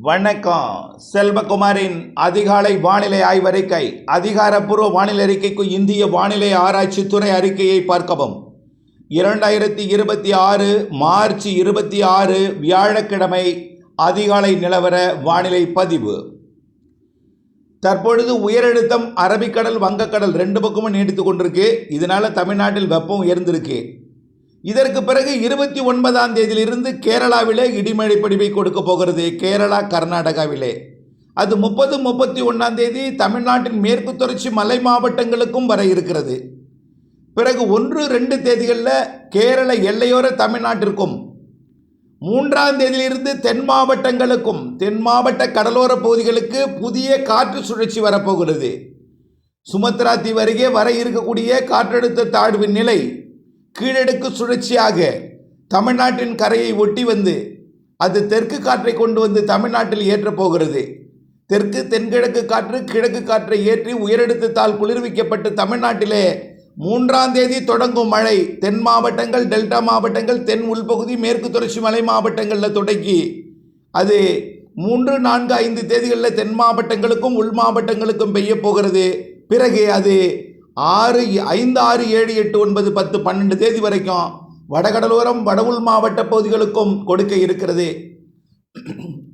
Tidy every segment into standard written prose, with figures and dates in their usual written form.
வணக்கம். செல்வகுமாரின் அதிகாலை வானிலை ஆய்வறிக்கை. அதிகாரப்பூர்வ வானிலை அறிக்கைக்கு இந்திய வானிலை ஆராய்ச்சித்துறை அறிக்கையை பார்க்கவும். 2026 மார்ச் 26 வியாழக்கிழமை அதிகாலை நிலவர வானிலை பதிவு. தற்பொழுது உயரழுத்தம் அரபிக்கடல் வங்கக்கடல் ரெண்டு பக்கமும் நீடித்து கொண்டிருக்கு. இதனால தமிழ்நாட்டில் வெப்பம் உயர்ந்திருக்கு. இதற்கு பிறகு 29ஆம் தேதியிலிருந்து கேரளாவிலே இடிமழை பொழிவை கொடுக்க போகிறது. கேரளா கர்நாடகாவிலே அது 30, 31ஆம் தேதி தமிழ்நாட்டின் மேற்கு தொடர்ச்சி மலை மாவட்டங்களுக்கும் வர இருக்கிறது. பிறகு 1, 2 தேதிகளில் கேரள எல்லையோர தமிழ்நாட்டிற்கும், 3ஆம் தேதியிலிருந்து தென் மாவட்டங்களுக்கும், தென் மாவட்ட கடலோர பகுதிகளுக்கு புதிய காற்று சுழற்சி வரப்போகிறது. சுமத்ரா தீவு அருகே வர இருக்கக்கூடிய காற்றழுத்த தாழ்வு நிலை கீழடுக்கு சுழற்சியாக தமிழ்நாட்டின் கரையை ஒட்டி வந்து அது தெற்கு காற்றை கொண்டு வந்து தமிழ்நாட்டில் ஏற்றப் போகிறது. தெற்கு தென்கிழக்கு காற்று கிழக்கு காற்றை ஏற்றி உயரடுத்த தாழ் குளிர்விக்கப்பட்டு தமிழ்நாட்டிலே 3ஆம் தேதி தொடங்கும் மழை தென் மாவட்டங்கள், டெல்டா மாவட்டங்கள், தென் உள்பகுதி, மேற்கு தொடர்ச்சி மலை மாவட்டங்களில் தொடங்கி அது 3, 4, 5 தேதிகளில் தென் மாவட்டங்களுக்கும் உள் மாவட்டங்களுக்கும் பெய்ய போகிறது. பிறகு அது 5, 6, 7, 8, 9, 10, 12 தேதி வரைக்கும் வடகடலோரம் வட உள் மாவட்ட பகுதிகளுக்கும் கொடுக்க இருக்கிறது.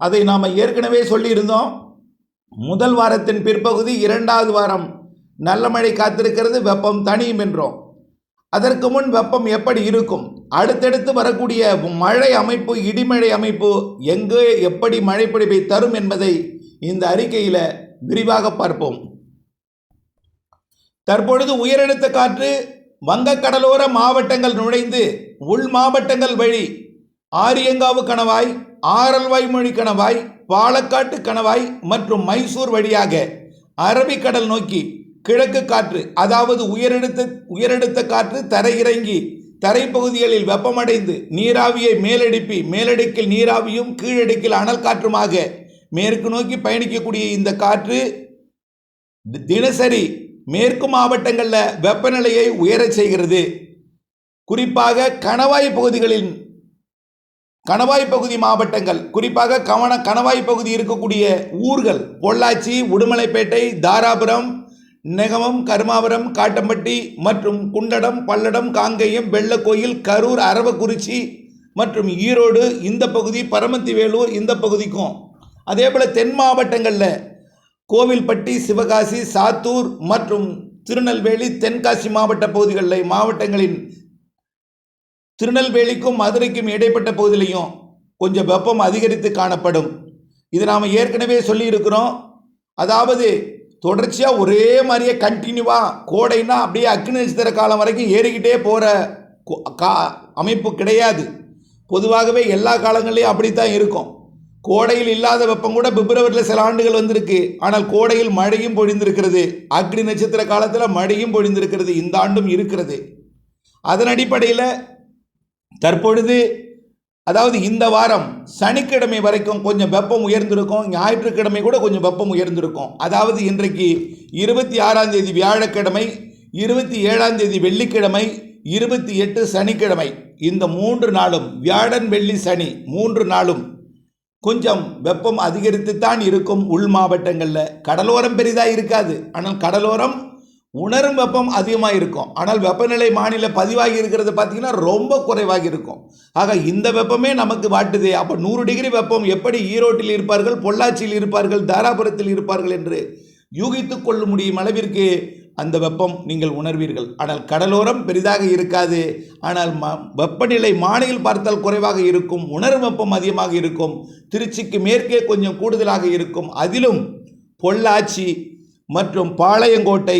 அதை நாம் ஏற்கனவே சொல்லியிருந்தோம். முதல் வாரத்தின் பிற்பகுதி 2வது வாரம் நல்ல மழை காத்திருக்கிறது, வெப்பம் தனியும் என்றோம். அதற்கு முன் வெப்பம் எப்படி இருக்கும், அடுத்தடுத்து வரக்கூடிய மழை அமைப்பு, இடிமழை அமைப்பு எங்கே எப்படி மழைப்பொழிவை தரும் என்பதை இந்த அறிக்கையில் விரிவாக பார்ப்போம். தற்பொழுது உயரழுத்த காற்று வங்கக்கடலோர மாவட்டங்கள் நுழைந்து உள் மாவட்டங்கள் வழி ஆரியங்காவு கணவாய், ஆரல்வாய்மொழி கணவாய், பாலக்காட்டு கணவாய் மற்றும் மைசூர் வழியாக அரபிக்கடல் நோக்கி கிழக்கு காற்று, அதாவது உயரழுத்த காற்று தரையிறங்கி தரைப்பகுதிகளில் வெப்பமடைந்து நீராவியை மேலடுப்பி, மேலடுக்கில் நீராவியும் கீழடுக்கில் அனல் காற்றுமாக மேற்கு நோக்கி பயணிக்கக்கூடிய இந்த காற்று தினசரி மேற்கு மாவட்டங்களில் வெப்பநிலையை உயரச் செய்கிறது. குறிப்பாக கணவாய் பகுதி மாவட்டங்கள், குறிப்பாக கணவாய் பகுதி இருக்கக்கூடிய ஊர்கள் பொள்ளாச்சி, உடுமலைப்பேட்டை, தாராபுரம், நெகமம், கருமாபுரம், காட்டம்பட்டி மற்றும் குண்டடம், பல்லடம், காங்கேயம், வெள்ளக்கோயில், கரூர், அரவக்குறிச்சி மற்றும் ஈரோடு இந்த பகுதி, பரமத்தி வேலூர் இந்த பகுதிக்கும், அதே போல் தென் மாவட்டங்களில் கோவில்பட்டி, சிவகாசி, சாத்தூர் மற்றும் திருநெல்வேலி, தென்காசி மாவட்டங்களின் திருநெல்வேலிக்கும் மதுரைக்கும் இடைப்பட்ட பகுதியிலையும் கொஞ்சம் வெப்பம் அதிகரித்து காணப்படும். இது நாம் ஏற்கனவே சொல்லியிருக்கிறோம். அதாவது தொடர்ச்சியாக ஒரே மாதிரியே கண்டினியூவாக கோடைனா அப்படியே அக்னி நட்சத்திர காலம் வரைக்கும் ஏறிக்கிட்டே போகிற அமைப்பு கிடையாது. பொதுவாகவே எல்லா காலங்கள்லேயும் அப்படித்தான் இருக்கும். கோடையில் இல்லாத வெப்பம் கூட பிப்ரவரியில் சில ஆண்டுகள் வந்திருக்கு. ஆனால் கோடையில் மழையும் பொழிந்திருக்கிறது. அக்னி நட்சத்திர காலத்தில் மழையும் பொழிந்திருக்கிறது. இந்த ஆண்டும் இருக்கிறது. அதன் அடிப்படையில் தற்பொழுது, அதாவது இந்த வாரம் சனிக்கிழமை வரைக்கும் கொஞ்சம் வெப்பம் உயர்ந்திருக்கும். ஞாயிற்றுக்கிழமை கூட கொஞ்சம் வெப்பம் உயர்ந்திருக்கும். அதாவது இன்றைக்கு 26ஆம் தேதி வியாழக்கிழமை, 27ஆம் தேதி வெள்ளிக்கிழமை, 28 சனிக்கிழமை, இந்த 3 நாளும் வியாழன், வெள்ளி, சனி 3 நாளும் கொஞ்சம் வெப்பம் அதிகரித்துத்தான் இருக்கும். உள் மாவட்டங்களில் கடலோரம் பெரிதாக இருக்காது. ஆனால் கடலோரம் உணரும் வெப்பம் அதிகமாக இருக்கும். ஆனால் வெப்பநிலை மாநில பதிவாகி இருக்கிறது பார்த்திங்கன்னா ரொம்ப குறைவாக இருக்கும். ஆக இந்த வெப்பமே நமக்கு வாட்டுதே. அப்போ 100 டிகிரி வெப்பம் எப்படி ஈரோட்டில் இருப்பார்கள், பொள்ளாச்சியில் இருப்பார்கள், தாராபுரத்தில் இருப்பார்கள் என்று யூகித்து கொள்ள முடியும் அளவிற்கு அந்த வெப்பம் நீங்கள் உணர்வீர்கள். ஆனால் கடலோரம் பெரிதாக இருக்காது. ஆனால் வெப்பநிலை மாநில பார்த்தால் குறைவாக இருக்கும். உணரும் வெப்பம் அதிகமாக இருக்கும். திருச்சிக்கு மேற்கே கொஞ்சம் கூடுதலாக இருக்கும். அதிலும் பொள்ளாச்சி மற்றும் பாளையங்கோட்டை,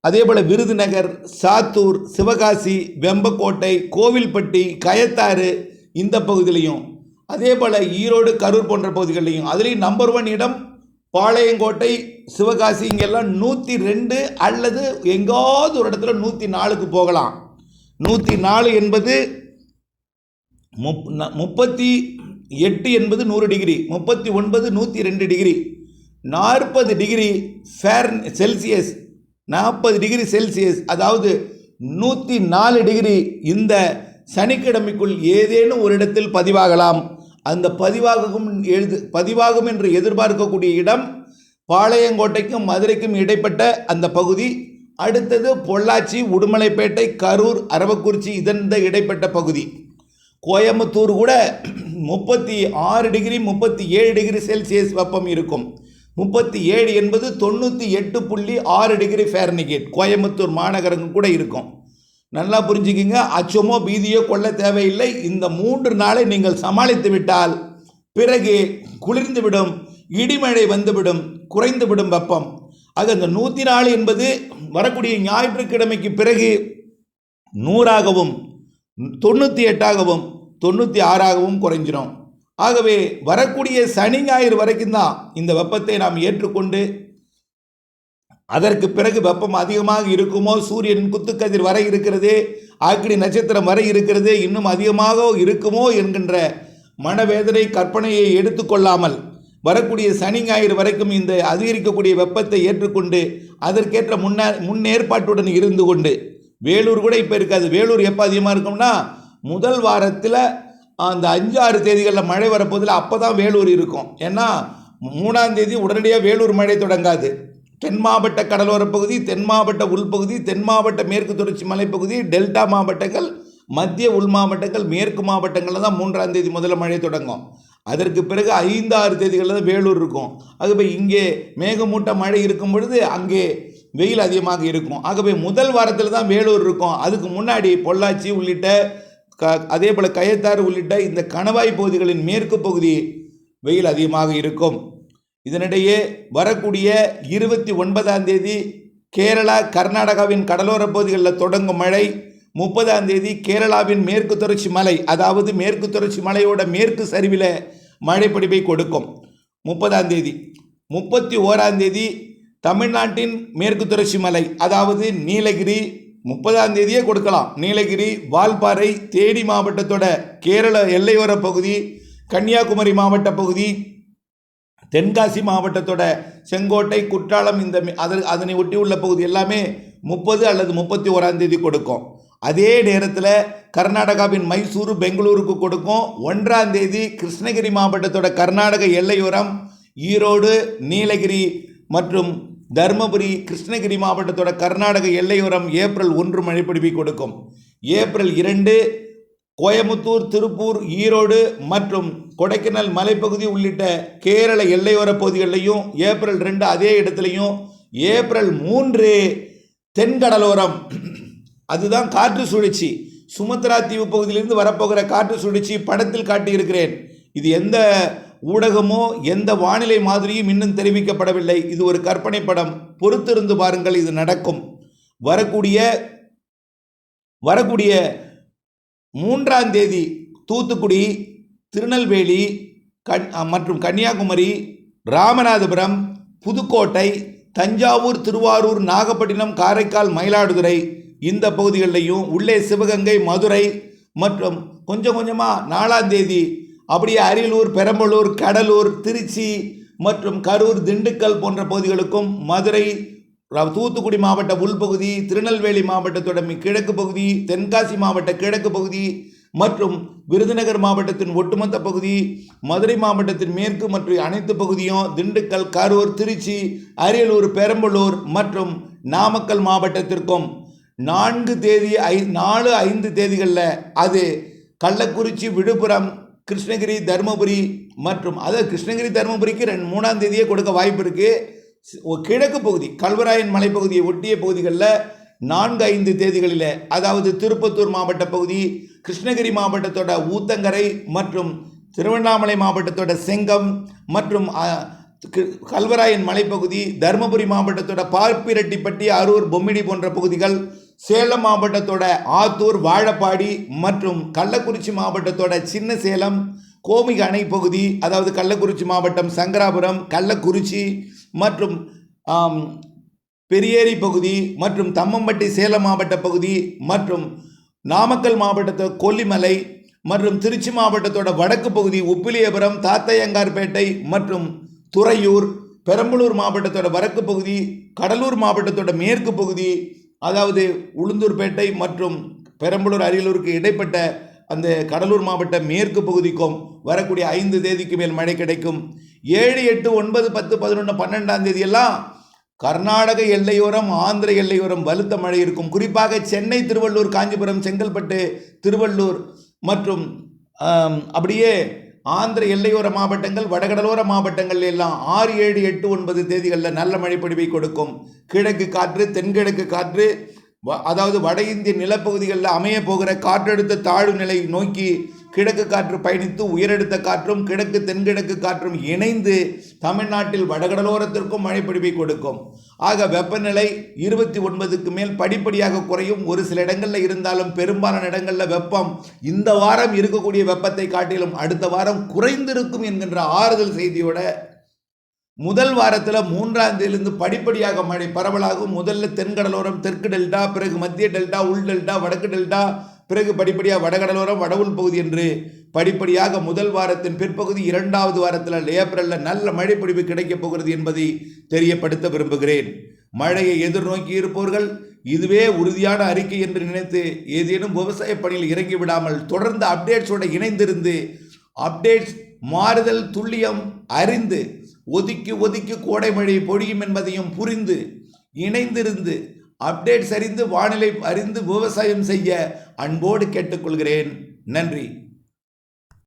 அதேபோல் விருதுநகர், சாத்தூர், சிவகாசி, வெம்பக்கோட்டை, கோவில்பட்டி, கயத்தாறு இந்த பகுதியிலையும், அதே போல் ஈரோடு, கரூர் போன்ற பகுதிகளிலையும், அதுலேயும் நம்பர் 1 இடம் பாளையங்கோட்டை, சிவகாசி. இங்கெல்லாம் 102 அல்லது எங்காவது ஒரு இடத்துல 104க்கு போகலாம். 104 என்பது 38 என்பது 100 degree, 39 102 degree, 40 degree Celsius, 40 degree Celsius, அதாவது 104 டிகிரி இந்த சனிக்கிழமைக்குள் ஏதேனும் ஒரு இடத்தில் பதிவாகலாம். அந்த பதிவாகும் என்று எதிர்பார்க்கக்கூடிய இடம் பாளையங்கோட்டைக்கும் மதுரைக்கும் இடைப்பட்ட அந்த பகுதி. அடுத்தது பொள்ளாச்சி, உடுமலைப்பேட்டை, கரூர், அரவக்குறிச்சி இந்த இடைப்பட்ட பகுதி. கோயம்புத்தூர் கூட 36 டிகிரி 37 டிகிரி செல்சியஸ் வெப்பம் இருக்கும். 37 என்பது 98.6 டிகிரி ஃபாரன்ஹீட் கோயம்புத்தூர் மாநகரம் கூட இருக்கும். நல்லா புரிஞ்சுக்கிங்க, அச்சமோ பீதியோ கொள்ள தேவையில்லை. இந்த 3 நாளை நீங்கள் சமாளித்து விட்டால் பிறகு குளிர்ந்துவிடும், இடிமழை வந்துவிடும், குறைந்துவிடும் வெப்பம். ஆக இந்த 104 என்பது வரக்கூடிய ஞாயிற்றுக்கிழமைக்கு பிறகு 100ஆகவும் 98ஆகவும் 96ஆகவும் குறைஞ்சிரும். ஆகவே வரக்கூடிய சனி ஞாயிறு வரைக்கும் தான் இந்த வெப்பத்தை நாம் ஏற்றுக்கொண்டு, அதற்கு பிறகு வெப்பம் அதிகமாக இருக்குமோ, சூரியன் குத்துக்கதிர் வரை இருக்கிறது, ஆக்கினி நட்சத்திரம் வரை இருக்கிறது, இன்னும் அதிகமாக இருக்குமோ என்கின்ற மனவேதனை கற்பனையை எடுத்துக்கொள்ளாமல் வரக்கூடிய சனி ஞாயிறு வரைக்கும் இந்த அதிகரிக்கக்கூடிய வெப்பத்தை ஏற்றுக்கொண்டு அதற்கேற்ற முன்னேற்பாட்டுடன் இருந்து கொண்டு, வேலூர் கூட இப்போ இருக்காது. வேலூர் எப்போ அதிகமாக இருக்கும்னா முதல் வாரத்தில் அந்த 5-6 தேதிகளில் மழை வரப்போதில் அப்போ தான் வேலூர் இருக்கும். ஏன்னா 3ஆம் தேதி உடனடியாக வேலூர் மழை தொடங்காது. தென் மாவட்ட கடலோர பகுதி, தென் மாவட்ட உள்பகுதி, தென் மாவட்ட மேற்கு தொடர்ச்சி மலைப்பகுதி, டெல்டா மாவட்டங்கள், மத்திய உள் மாவட்டங்கள், மேற்கு மாவட்டங்களில் தான் 3ஆம் தேதி முதல்ல மழை தொடங்கும். அதற்கு பிறகு 5-6 தேதிகளில் தான் வேலூர் இருக்கும். ஆகவே இங்கே மேகமூட்ட மழை இருக்கும் பொழுது அங்கே வெயில் அதிகமாக இருக்கும். ஆகவே முதல் வாரத்தில் தான் வேலூர் இருக்கும். அதுக்கு முன்னாடி பொள்ளாச்சி உள்ளிட்ட அதே போல் கயத்தாறு உள்ளிட்ட இந்த கணவாய் பகுதிகளின் மேற்கு பகுதி வெயில் அதிகமாக இருக்கும். இதனிடையே வரக்கூடிய 29ஆம் தேதி கேரளா, கர்நாடகாவின் கடலோர பகுதிகளில் தொடங்கும் மழை 30ஆம் தேதி கேரளாவின் மேற்கு தொடர்ச்சி மலை, அதாவது மேற்கு தொடர்ச்சி மலையோட மேற்கு சரிவில் மழைப்பிடிப்பை கொடுக்கும் 30ஆம் தேதி. 31ஆம் தேதி தமிழ்நாட்டின் மேற்கு தொடர்ச்சி மலை, அதாவது நீலகிரி 30ஆம் தேதியே கொடுக்கலாம். நீலகிரி, வால்பாறை, தேனி மாவட்டத்தோட கேரள எல்லையோர பகுதி, கன்னியாகுமரி மாவட்ட பகுதி, தென்காசி மாவட்டத்தோட செங்கோட்டை, குற்றாலம் அதனை ஒட்டியுள்ள பகுதி எல்லாமே 30 அல்லது 31ஆம் தேதி கொடுக்கும். அதே நேரத்தில் கர்நாடகாவின் மைசூரு, பெங்களூருக்கு கொடுக்கும். 1ஆம் தேதி கிருஷ்ணகிரி மாவட்டத்தோட கர்நாடக எல்லையோரம், ஈரோடு, நீலகிரி மற்றும் தருமபுரி, கிருஷ்ணகிரி மாவட்டத்தோட கர்நாடக எல்லையோரம் ஏப்ரல் 1 மழைப்பிடிப்பை கொடுக்கும். ஏப்ரல் 2 கோயம்புத்தூர், திருப்பூர், ஈரோடு மற்றும் கொடைக்கானல் மலைப்பகுதி உள்ளிட்ட கேரள எல்லையோர பகுதிகளிலையும் ஏப்ரல் 2 அதே இடத்துலையும். ஏப்ரல் 3 தென்கடலோரம், அதுதான் காற்று சுழற்சி, சுமத்ரா தீவு பகுதியிலிருந்து வரப்போகிற காற்று சுழற்சி படத்தில் காட்டியிருக்கிறேன். இது எந்த ஊடகமோ எந்த வானிலை மாதிரியும் இன்னும் தெரிவிக்கப்படவில்லை. இது ஒரு கற்பனை படம், பொறுத்திருந்து பாருங்கள், இது நடக்கும். வரக்கூடிய 3ஆம் தேதி தூத்துக்குடி, திருநெல்வேலி மற்றும் கன்னியாகுமரி, ராமநாதபுரம், புதுக்கோட்டை, தஞ்சாவூர், திருவாரூர், நாகப்பட்டினம், காரைக்கால், மயிலாடுதுறை இந்த பகுதிகளிலையும், உள்ளே சிவகங்கை, மதுரை மற்றும் கொஞ்சம் கொஞ்சமாக 4ஆம் தேதி அப்படியே அரியலூர், பெரம்பலூர், கடலூர், திருச்சி மற்றும் கரூர், திண்டுக்கல் போன்ற பகுதிகளுக்கும், மதுரை, தூத்துக்குடி மாவட்ட உள்பகுதி, திருநெல்வேலி மாவட்டத்தோட கிழக்கு பகுதி, தென்காசி மாவட்ட கிழக்கு பகுதி மற்றும் விருதுநகர் மாவட்டத்தின் ஒட்டுமொத்த பகுதி, மதுரை மாவட்டத்தின் மேற்கு மற்றும் அனைத்து பகுதியும், திண்டுக்கல், கரூர், திருச்சி, அரியலூர், பெரம்பலூர் மற்றும் நாமக்கல் மாவட்டத்திற்கும் 4 தேதி 4-5 தேதிகளில் அது கள்ளக்குறிச்சி, விழுப்புரம், கிருஷ்ணகிரி, தருமபுரி மற்றும் கிருஷ்ணகிரி, தருமபுரிக்கு 3ஆம் தேதியே கொடுக்க வாய்ப்பு இருக்குது. கிழக்கு பகுதி கல்வராயன் மலைப்பகுதியை ஒட்டிய பகுதிகளில் 4-5 தேதிகளில், அதாவது திருப்பத்தூர் மாவட்ட பகுதி, கிருஷ்ணகிரி மாவட்டத்தோட ஊத்தங்கரை மற்றும் திருவண்ணாமலை மாவட்டத்தோட செங்கம் மற்றும் கல்வராயன் மலைப்பகுதி, தருமபுரி மாவட்டத்தோட பார்ப்பிரெட்டிப்பட்டி, அரூர், பொம்மிடி போன்ற பகுதிகள், சேலம் மாவட்டத்தோட ஆத்தூர், வாழப்பாடி மற்றும் கள்ளக்குறிச்சி மாவட்டத்தோட சின்ன சேலம், கோமிக அணை பகுதி, அதாவது கள்ளக்குறிச்சி மாவட்டம் சங்கராபுரம், கள்ளக்குறிச்சி மற்றும் பெரியேரி பகுதி மற்றும் தம்மம்பட்டி சேலம் மாவட்ட பகுதி மற்றும் நாமக்கல் மாவட்டத்தோட கொல்லிமலை மற்றும் திருச்சி மாவட்டத்தோட வடக்கு பகுதி, உப்பிலியபுரம், தாத்தையங்கார்பேட்டை மற்றும் துறையூர், பெரம்பலூர் மாவட்டத்தோட வடக்கு பகுதி, கடலூர் மாவட்டத்தோட மேற்கு பகுதி, அதாவது உளுந்தூர்பேட்டை மற்றும் பெரம்பலூர், அரியலூருக்கு இடைப்பட்ட அந்த கடலூர் மாவட்ட மேற்கு பகுதிக்கும் வரக்கூடிய 5 தேதிக்கு மேல் மழை கிடைக்கும். 7, 8, 9, 10, 11, 12ஆம் தேதியெல்லாம் கர்நாடக எல்லையோரம், ஆந்திர எல்லையோரம் பலத்த மழை இருக்கும். குறிப்பாக சென்னை, திருவள்ளூர், காஞ்சிபுரம், செங்கல்பட்டு, திருவள்ளூர் மற்றும் அப்படியே ஆந்திர எல்லையோர மாவட்டங்கள், வடகடலோர மாவட்டங்கள் எல்லாம் 6, 7, 8, 9 தேதிகளில் நல்ல மழைப்பொழிவை கொடுக்கும். கிழக்கு காற்று, தென்கிழக்கு காற்று, அதாவது வட இந்திய நிலப்பகுதிகளில் அமைய போகிற காற்றழுத்த தாழ்வு நிலை நோக்கி கிழக்கு காற்று பயணித்து உயரடுத்த காற்றும் கிழக்கு தென்கிழக்கு காற்றும் இணைந்து தமிழ்நாட்டில் வடகடலோரத்திற்கும் மழைப்பொழிவை கொடுக்கும். ஆக வெப்பநிலை 29க்கு மேல் படிப்படியாக குறையும். ஒரு சில இடங்களில் இருந்தாலும் பெரும்பாலான இடங்களில் வெப்பம் இந்த வாரம் இருக்கக்கூடிய வெப்பத்தை காட்டிலும் அடுத்த வாரம் குறைந்திருக்கும் என்கின்ற ஆறுதல் செய்தியோட முதல் வாரத்தில் 3ஆம் தேதியிலிருந்து படிப்படியாக மழை பரவலாகும். முதல்ல தென்கடலோரம், தெற்கு டெல்டா, பிறகு மத்திய டெல்டா, உள் டெல்டா, வடக்கு டெல்டா, பிறகு படிப்படியாக வடகடலோரம், வட உள் பகுதி என்று படிப்படியாக முதல் வாரத்தின் பிற்பகுதி 2வது வாரத்தில் ஏப்ரலில் நல்ல மழைப்பொழிவு கிடைக்கப் போகிறது என்பதை தெரியப்படுத்த விரும்புகிறேன். மழையை எதிர்நோக்கி இருப்பவர்கள் இதுவே உறுதியான அறிக்கை என்று நினைத்து ஏதேனும் விவசாய பணியில் இறங்கி விடாமல் தொடர்ந்து அப்டேட்ஸோடு இணைந்திருந்து அப்டேட்ஸ் மாறுதல் துல்லியம் அறிந்து ஒதுக்கி கோடை மழை பொழியும் என்பதையும் புரிந்து இணைந்திருந்து அப்டேட்ஸ் அறிந்து வானிலை அறிந்து விவசாயம் செய்ய அன்போடு கேட்டுக்கொள்கிறேன். நன்றி.